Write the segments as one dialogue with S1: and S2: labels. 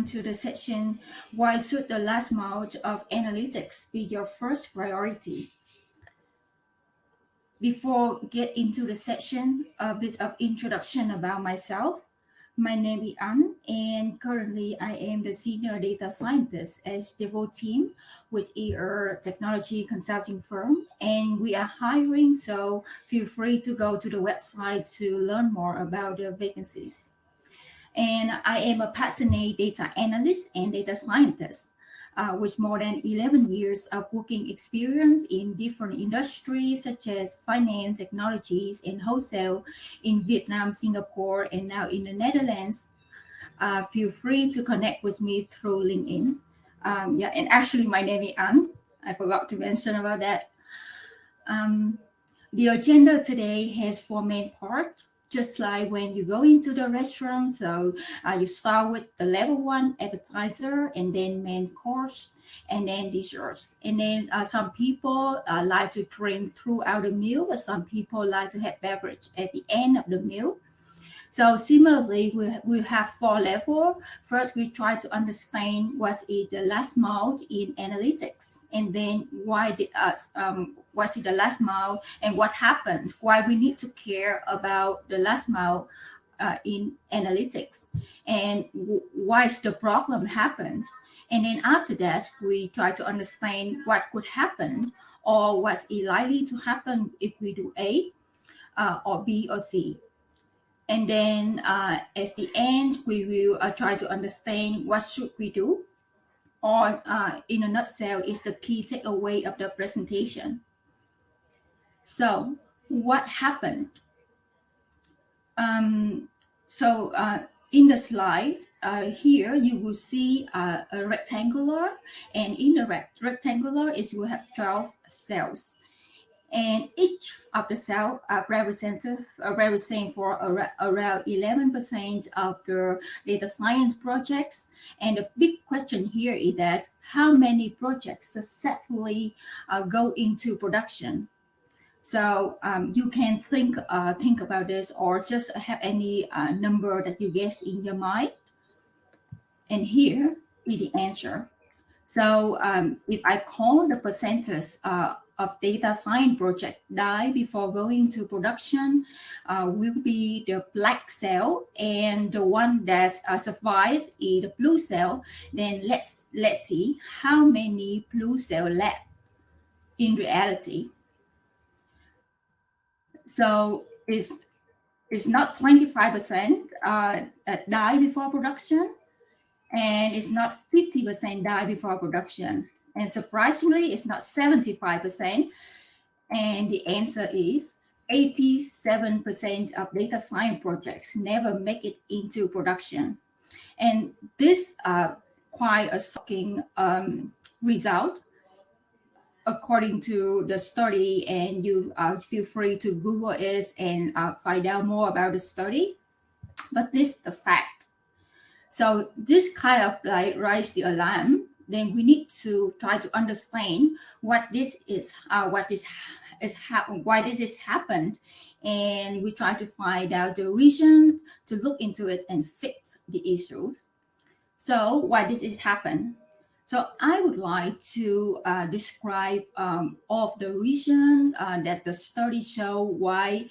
S1: welcome to the session Why should the last mile of analytics be your first priority? Before get into the session, a bit of introduction about myself. My name is Anh, and currently I am the senior data scientist at Devo team, which is a technology consulting firm, and we are hiring. So feel free to go to the website to learn more about the vacancies. And I am a passionate data analyst and data scientist with more than 11 years of working experience in different industries such as finance, technologies, and wholesale in Vietnam, Singapore, and now in the Netherlands. Feel free to connect with me through LinkedIn. And actually, my name is Anh. I forgot to mention about that. The agenda today has four main parts. Just like when you go into the restaurant, so you start with the level one appetizer, and then main course, and then desserts. And then some people like to drink throughout the meal, but some people like to have beverage at the end of the meal. So similarly, we have four levels. First, we try to understand what is the last mile in analytics, and then what's the last mile and what happens, why we need to care about the last mile in analytics, and why the problem happened. And then after that, we try to understand what could happen or what's likely to happen if we do A or B or C. And then at the end, we will try to understand what should we do, or in a nutshell, is the key takeaway of the presentation. So what happened? In the slide, here you will see a rectangular, and in the rectangular is you have 12 cells. And each of the cells represent for around 11% of the data science projects. And the big question here is that how many projects successfully go into production? So you can think about this, or just have any number that you guess in your mind. And here is the answer. So if I call the percentage of data science project die before going to production will be the black cell, and the one that survived is the blue cell. Then let's see how many blue cell left in reality. So it's not 25% that die before production, and it's not 50% die before production. And surprisingly, it's not 75%. And the answer is 87% of data science projects never make it into production. And this quite a shocking result according to the study. And you feel free to Google it and find out more about the study. But this is the fact. So this kind of like raise the alarm. Then we need to try to understand what this is, why this has happened, and we try to find out the reason, to look into it and fix the issues. So why this has happened? So I would like to describe all of the reasons that the study show why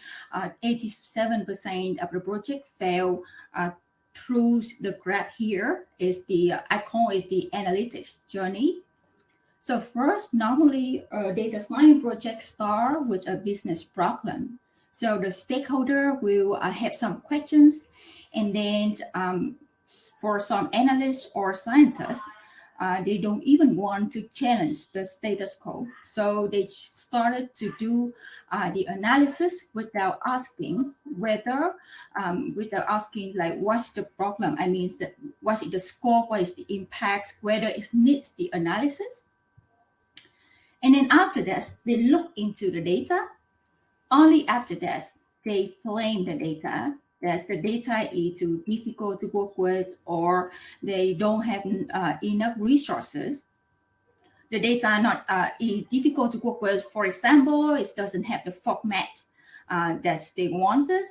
S1: 87% of the project fail. Through the graph here is the icon is the analytics journey. So first, normally a data science project start with a business problem. So the stakeholder will have some questions, and then for some analysts or scientists, they don't even want to challenge the status quo. So they started to do the analysis without asking whether, without asking like what's the problem? I mean, what is the scope? What is the impact? Whether it needs the analysis. And then after that, they look into the data. Only after that, they blame the data. That the data is too difficult to work with, or they don't have enough resources. The data are not is difficult to work with. For example, it doesn't have the format that they wanted,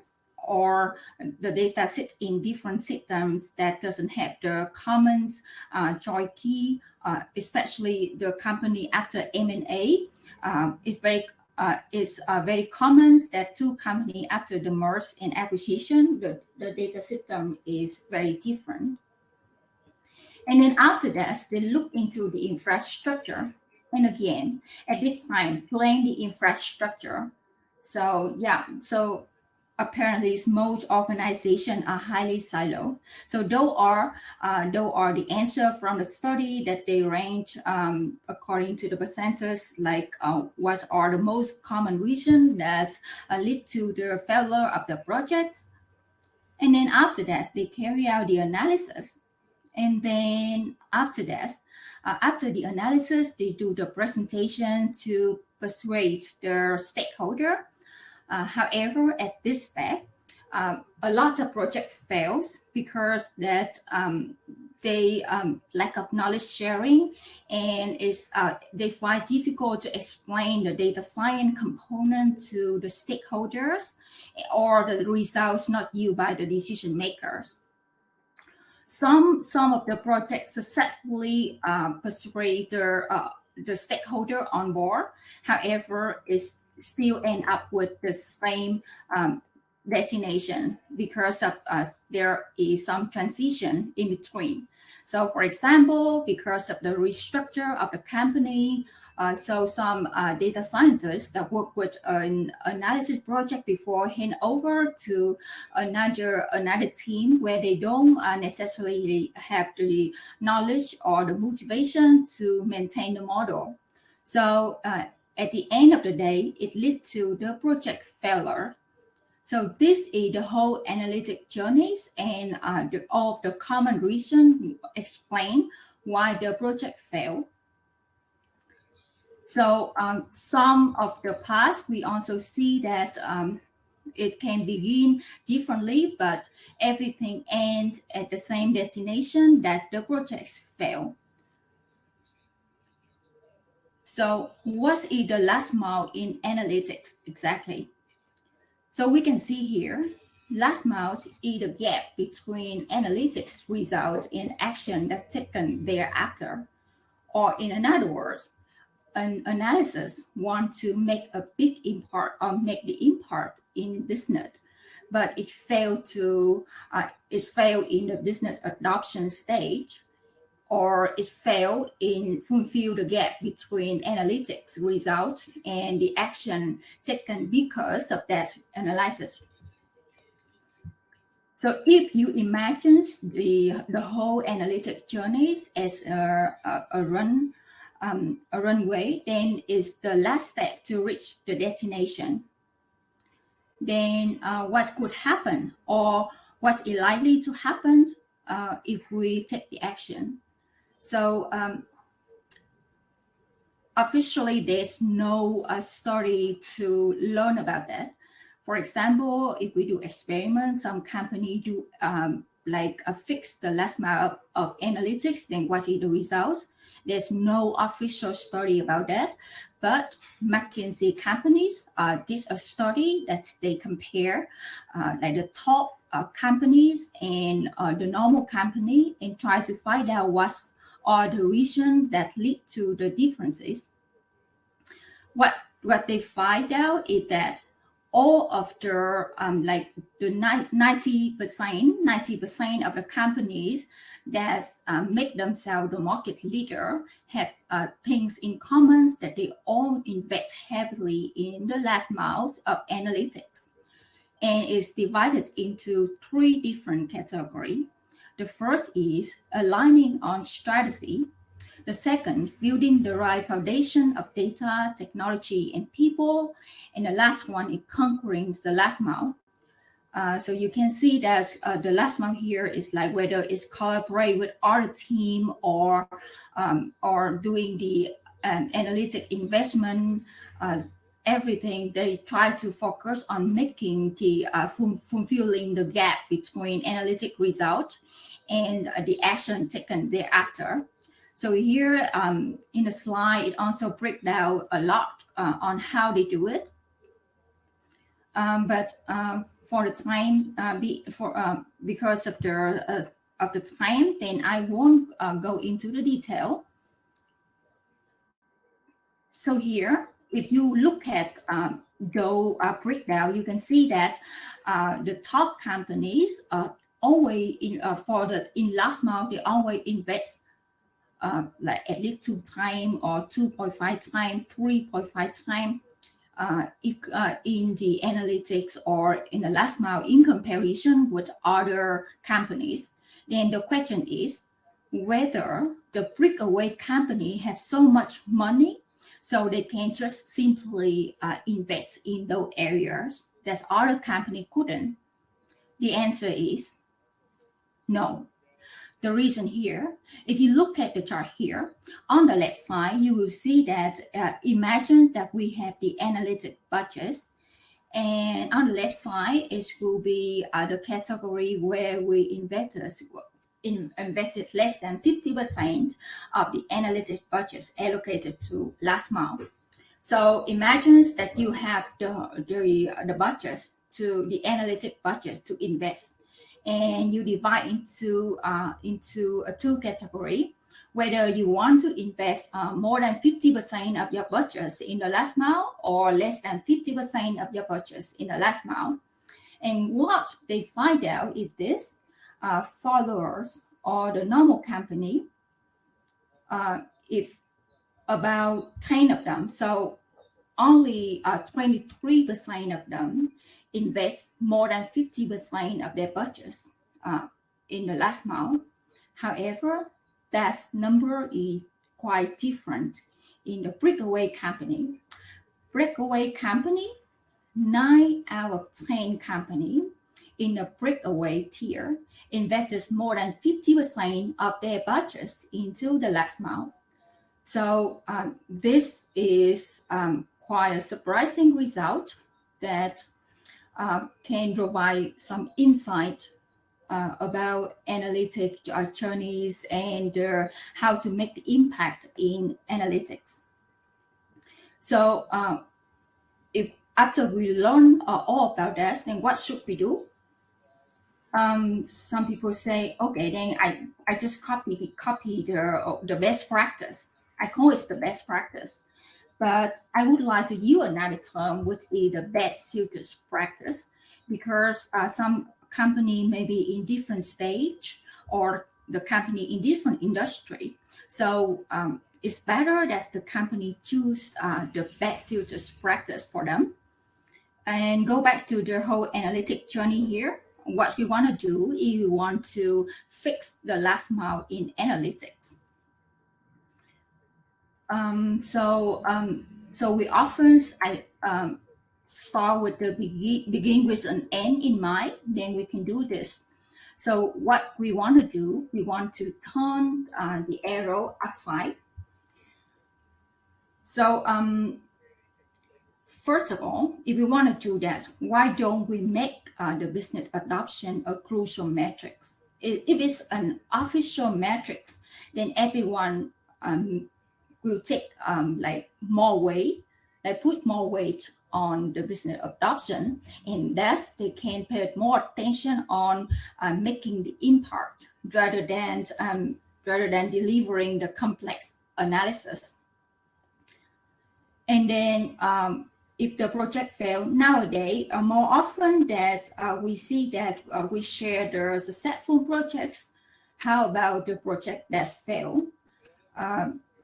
S1: or the data sit in different systems that doesn't have the common joy key, especially the company after M&A. It's very common that two companies after the merge and acquisition, the data system is very different. And then after that, they look into the infrastructure. And again, at this time, playing the infrastructure. So yeah, so apparently most organizations are highly siloed. So those are the answer from the study that they range according to the percentage, like what are the most common reasons that lead to the failure of the project. And then after that, they carry out the analysis. And then after that, after the analysis, they do the presentation to persuade their stakeholder. However, at this step, a lot of project fails because that they lack of knowledge sharing, and they find difficult to explain the data science component to the stakeholders, or the results not used by the decision makers. Some of the projects successfully persuade the stakeholder on board. However, it's still end up with the same destination because of there is some transition in between. So for example, because of the restructure of the company, so some data scientists that work with an analysis project before hand over to another team where they don't necessarily have the knowledge or the motivation to maintain the model. So at the end of the day, it leads to the project failure. So this is the whole analytic journeys, and all of the common reasons explain why the project failed. So some of the parts we also see that it can begin differently, but everything ends at the same destination, that the projects fail. So what is the last mile in analytics exactly? So we can see here, last mile is the gap between analytics results and action that's taken thereafter. Or in other words, an analysis want to make a big impact or make the impact in business, but it failed in the business adoption stage, or it failed in fulfill the gap between analytics result and the action taken because of that analysis. So if you imagine the whole analytic journeys as a runway, then it's the last step to reach the destination. Then what could happen, or what's likely to happen if we take the action? So officially, there's no study to learn about that. For example, if we do experiments, some companies do fix the last mile of analytics, then what is the results? There's no official study about that, but McKinsey companies did a study that they compare like the top companies and the normal company, and try to find out what are the reasons that lead to the differences. What they find out is that all of the the 90% of the companies that make themselves the market leader have things in common, that they all invest heavily in the last miles of analytics, and it's divided into 3 different categories. The first is aligning on strategy. The second, building the right foundation of data, technology, and people. And the last one is conquering the last mile. So you can see that the last mile here is like whether it's collaborate with our team or doing the analytic investment, everything. They try to focus on making the fulfilling the gap between analytic result and the action taken thereafter. So here in the slide, it also breaks down a lot on how they do it. But for the time, because of the time, then I won't go into the detail. So here, if you look at the breakdown, you can see that the top companies always in last month, they always invest like at least 2 times or 2.5 times, 3.5 times in the analytics or in the last mile in comparison with other companies. Then the question is whether the breakaway company has so much money so they can just simply invest in those areas that other company couldn't. The answer is no. The reason here, if you look at the chart here, on the left side, you will see that imagine that we have the analytic budgets, and on the left side, it will be the category where we invested less than 50% of the analytic budgets allocated to last mile. So imagine that you have the budget to the analytic budget to invest, and you divide into two categories, whether you want to invest more than 50% of your budgets in the last mile or less than 50% of your budgets in the last mile. And what they find out is this: followers or the normal company, if about 10 of them, so only 23% of them invest more than 50% of their budgets in the last mile. However, that number is quite different in the breakaway company. Breakaway company, 9 out of 10 company in the breakaway tier invested more than 50% of their budgets into the last mile. So this is quite a surprising result that can provide some insight about analytic journeys and how to make the impact in analytics. So if after we learn all about that, then what should we do? Some people say, okay, then I just copy the best practice. I call it the best practice. But I would like to use another term, which is the best suited practice, because some company may be in different stage or the company in different industry. So it's better that the company choose the best suited practice for them. And go back to the whole analytic journey here. What we want to do is we want to fix the last mile in analytics. So we often start with the begin with an end in mind, then we can do this. So what we want to do, we want to turn the arrow upside. So first of all, if we want to do that, why don't we make the business adoption a crucial metric? If it's an official metric, then everyone will take like more weight, like put more weight on the business adoption, and thus they can pay more attention on making the impact rather than delivering the complex analysis. And then if the project fail nowadays, more often that we see that we share the successful projects. How about the project that fail?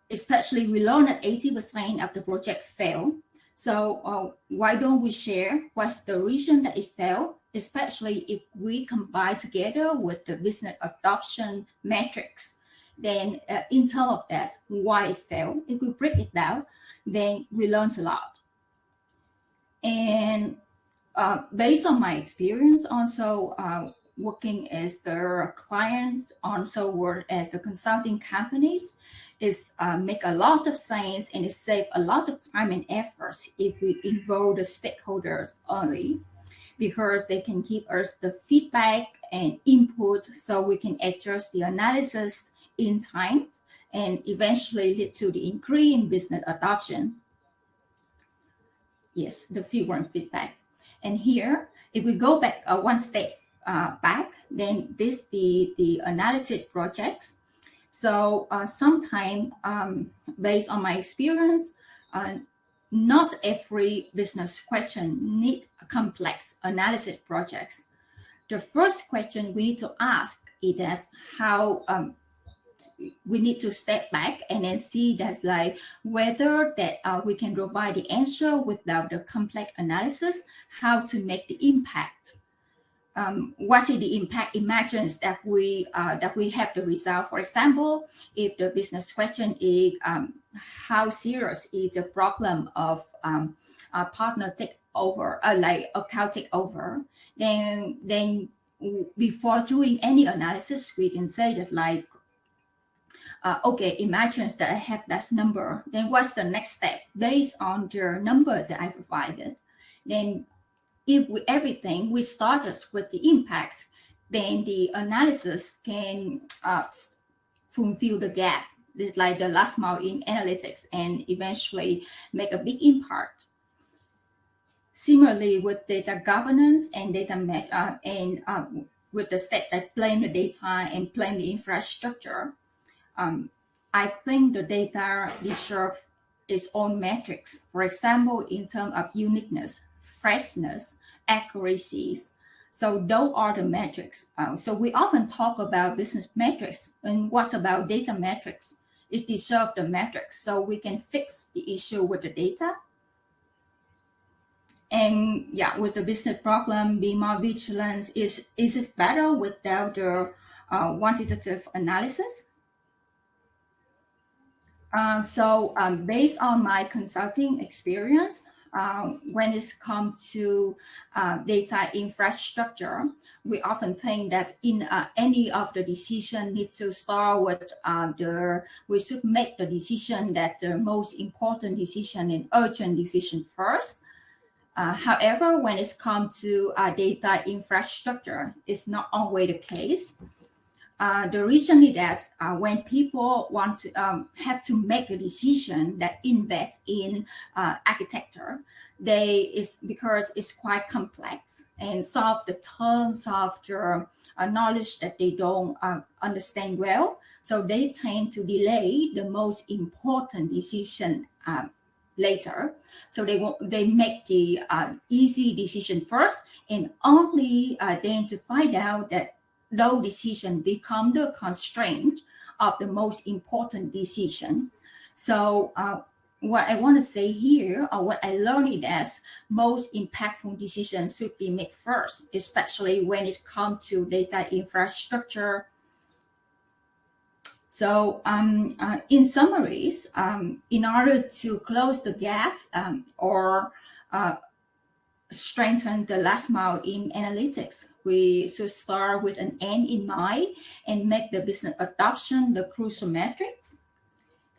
S1: Especially we learn that 80% of the project fail. So why don't we share what's the reason that it failed, especially if we combine together with the business adoption metrics. Then in terms of that, why it failed, if we break it down, then we learn a lot. And based on my experience also working as the clients, also work as the consulting companies, is make a lot of sense, and it save a lot of time and efforts if we involve the stakeholders early, because they can give us the feedback and input so we can adjust the analysis in time and eventually lead to the increase in business adoption. Yes, the frequent feedback. And here, if we go back one step back, then this the analysis projects. So sometimes, based on my experience, not every business question need complex analysis projects. The first question we need to ask is that how we need to step back and then see that's like whether that we can provide the answer without the complex analysis, how to make the impact. What is the impact? Imagine that we have the result. For example, if the business question is how serious is the problem of a partner takeover, like account takeover, then before doing any analysis, we can say that like, okay, imagine that I have that number. Then what's the next step based on the number that I provided? Then if everything we started with the impact, then the analysis can fulfill the gap. It's like the last mile in analytics and eventually make a big impact. Similarly, with data governance and with the step that plan the data and plan the infrastructure, I think the data deserve its own metrics. For example, in terms of uniqueness, freshness, accuracies. So those are the metrics. So we often talk about business metrics, and what about data metrics? It deserves the metrics, so we can fix the issue with the data. And yeah, with the business problem, be more vigilant. Is it better without the quantitative analysis? So based on my consulting experience, when it comes to data infrastructure, we often think that in any of the decision need to start with we should make the decision that the most important decision and urgent decision first. However, when it comes to data infrastructure, it's not always the case. The reason is that when people want to have to make a decision that invest in architecture, because it's quite complex and some of the terms of the knowledge that they don't understand well, so they tend to delay the most important decision later. So they make the easy decision first, and only then to find out that those decisions become the constraint of the most important decision. So what I want to say here, or what I learned is that most impactful decisions should be made first, especially when it comes to data infrastructure. So in summaries, in order to close the gap or strengthen the last mile in analytics, we should start with an end in mind and make the business adoption the crucial metrics,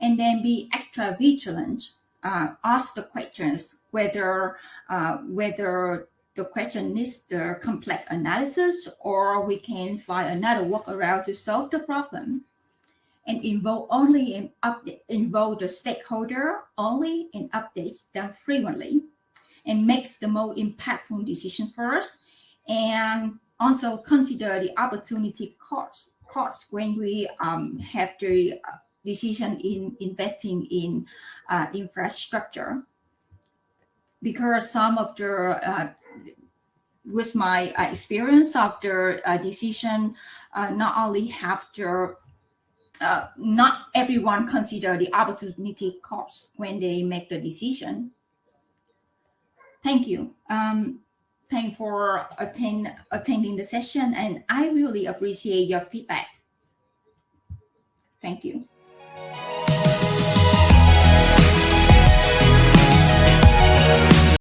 S1: and then be extra vigilant. Ask the questions whether the question needs the complex analysis, or we can find another workaround to solve the problem. And involve the stakeholder only, and updates them frequently, and makes the most impactful decision first. And also consider the opportunity costs when we have the decision in investing in infrastructure, because some of the with my experience of the decision, not only have the not everyone consider the opportunity costs when they make the decision. Thank you. Thanks for attending the session, and I really appreciate your feedback. Thank you.